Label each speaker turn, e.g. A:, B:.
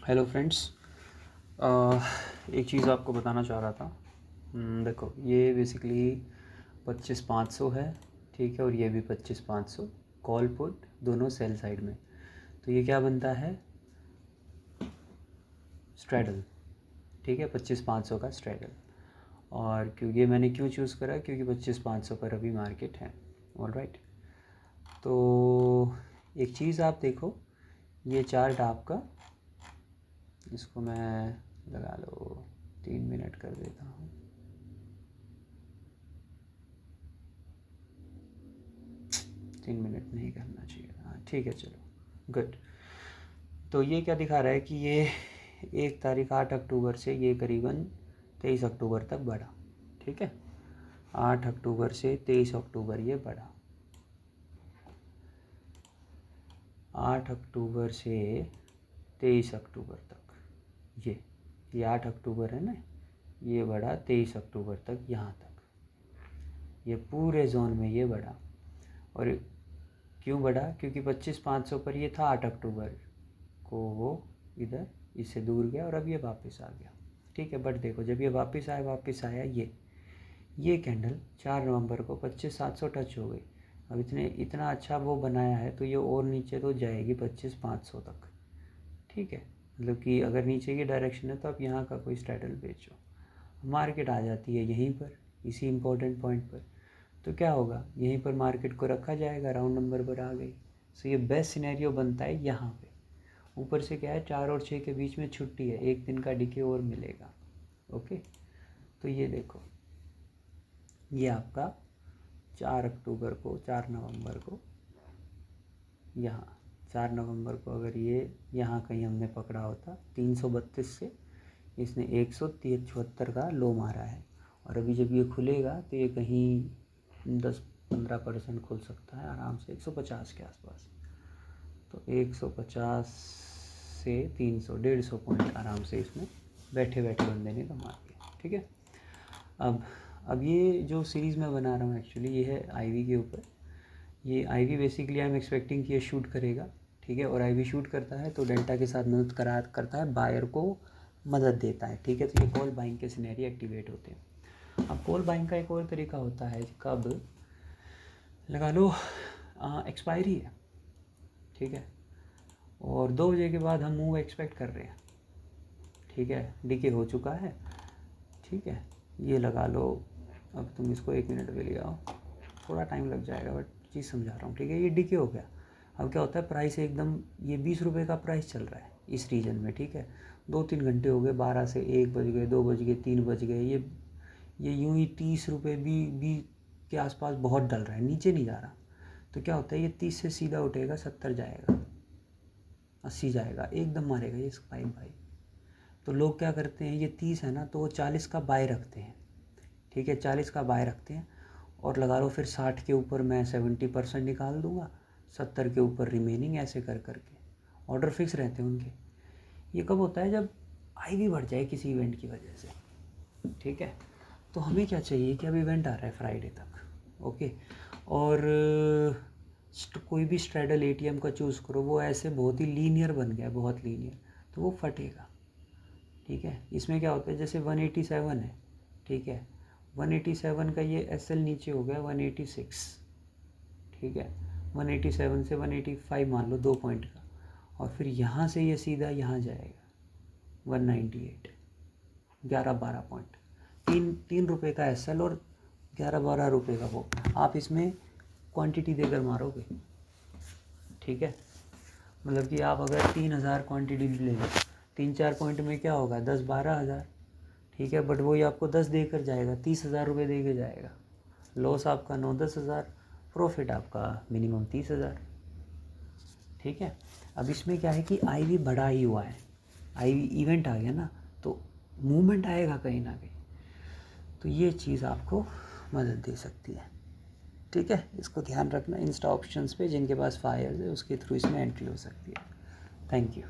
A: Hello friends. एक चीज़ आपको बताना चाह रहा था। देखो, ये बेसिकली 25,500 है, ठीक है, और ये भी 25,500 कॉल पुट दोनों सेल साइड में। तो ये क्या बनता है? स्ट्रैडल, ठीक है, 25,500 का स्ट्रैडल। और ये मैंने क्यों चूज़ करा? क्योंकि 25,500 पर अभी मार्केट है। ऑलराइट, तो एक चीज़ आप देखो, ये चार्ट आपका, इसको मैं लगा लो 3 मिनट कर देता हूँ। तीन मिनट नहीं करना चाहिए, हाँ ठीक है, चलो गुड। तो ये क्या दिखा रहा है कि ये 1 तारीख 8 अक्टूबर से ये करीबन 23 अक्टूबर तक बढ़ा, ठीक है। 8 अक्टूबर से 23 अक्टूबर ये बढ़ा। 8 अक्टूबर से 23 अक्टूबर तक ये 8 अक्टूबर है ना, ये बढ़ा 23 अक्टूबर तक, यहाँ तक ये पूरे जोन में ये बढ़ा। और क्यों बढ़ा? क्योंकि 25,500 पर ये था 8 अक्टूबर को, वो इधर इससे दूर गया और अब ये वापस आ गया, ठीक है। बट देखो, जब ये वापस आया ये कैंडल 4 नवंबर को 25,700 टच हो गई। अब इतना अच्छा वो बनाया है, तो ये और नीचे तो जाएगी 25,500 तक, ठीक है। मतलब कि अगर नीचे की डायरेक्शन है तो आप यहाँ का कोई स्ट्रैडल बेचो, मार्केट आ जाती है यहीं पर, इसी इम्पोर्टेंट पॉइंट पर। तो क्या होगा? यहीं पर मार्केट को रखा जाएगा, राउंड नंबर पर आ गई। सो ये बेस्ट सिनेरियो बनता है यहाँ पे। ऊपर से क्या है, 4 और 6 के बीच में छुट्टी है, एक दिन का डिके और मिलेगा। ओके, तो ये देखो, ये आपका 4 अक्टूबर को, 4 नवंबर को, यहाँ 4 नवंबर को अगर ये यहाँ कहीं हमने पकड़ा होता 332 से, इसने 173 का लो मारा है। और अभी जब ये खुलेगा तो ये कहीं 10-15% खुल सकता है आराम से, 150 के आसपास। तो 150 से 300, 150 पॉइंट आराम से इसमें बैठे बैठे बंदे ने कमा दिया, ठीक है। अब ये जो सीरीज़ मैं बना रहा हूँ एक्चुअली, ये है आईवी के ऊपर। ये IV basically I am expecting कि ये शूट करेगा, ठीक है। और आईवी शूट करता है तो डेल्टा के साथ मदद करता है, बायर को मदद देता है, ठीक है। तो ये कॉल बाइंग के सिनेरियो एक्टिवेट होते हैं। अब कॉल बाइंग का एक और तरीका होता है, कब लगा लो एक्सपायरी है, ठीक है, और 2 बजे के बाद हम मूव एक्सपेक्ट कर रहे हैं, ठीक है, डीके हो चुका है, ठीक है। ये लगा लो, अब तुम इसको 1 मिनट पे ले आओ, थोड़ा टाइम लग जाएगा बट चीज़ समझा रहा हूँ, ठीक है। ये डीके हो गया। अब क्या होता है, प्राइस एकदम, ये 20 रुपये का प्राइस चल रहा है इस रीजन में, ठीक है। 2-3 घंटे हो गए, 12 से 1 बज गए, 2 बज गए, 3 बज गए, ये यूं ही 30 रुपये भी के आसपास बहुत डल रहा है, नीचे नहीं जा रहा। तो क्या होता है, ये 30 से सीधा उठेगा, 70 जाएगा, 80 जाएगा, एकदम मारेगा ये स्पाइक भाई। तो लोग क्या करते हैं, ये 30 है ना, तो वो 40 का बाय रखते हैं, ठीक है, 40 का बाय रखते हैं। और लगा लो फिर 60 के ऊपर मैं 70% निकाल दूंगा, 70 के ऊपर रिमेनिंग, ऐसे कर करके ऑर्डर फिक्स रहते हैं उनके। ये कब होता है? जब आईवी बढ़ जाए किसी इवेंट की वजह से, ठीक है। तो हमें क्या चाहिए कि अब इवेंट आ रहा है फ्राइडे तक, ओके। और कोई भी स्ट्रैडल एटीएम का चूज़ करो, वो ऐसे बहुत ही लीनियर बन गया है, बहुत लीनियर, तो वो फटेगा, ठीक है। इसमें क्या होता है, जैसे 187 है, ठीक है, 187 का ये एसएल नीचे हो गया 186, ठीक है। 187 से 185 मान लो, 2 पॉइंट का, और फिर यहाँ से ये सीधा यहाँ जाएगा 198, 11-12 पॉइंट, 3 रुपये का एसएल और 11-12 रुपये का वो। आप इसमें क्वांटिटी देकर मारोगे, ठीक है। मतलब कि आप अगर 3,000 क्वांटिटी ले लो, 3-4 पॉइंट में क्या होगा, 10-12 हज़ार, ठीक है। बट वही आपको 10 देकर जाएगा, 30,000 रुपये दे के जाएगा। लॉस आपका 9-10 हज़ार, प्रॉफिट आपका मिनिमम 30,000, ठीक है। अब इसमें क्या है कि आईवी बढ़ा ही हुआ है, आईवी इवेंट आ गया ना, तो मूवमेंट आएगा कहीं ना कहीं, तो ये चीज़ आपको मदद दे सकती है, ठीक है। इसको ध्यान रखना, इंस्टा ऑप्शंस पे जिनके पास फायर है उसके थ्रू इसमें एंट्री हो सकती है। Thank you.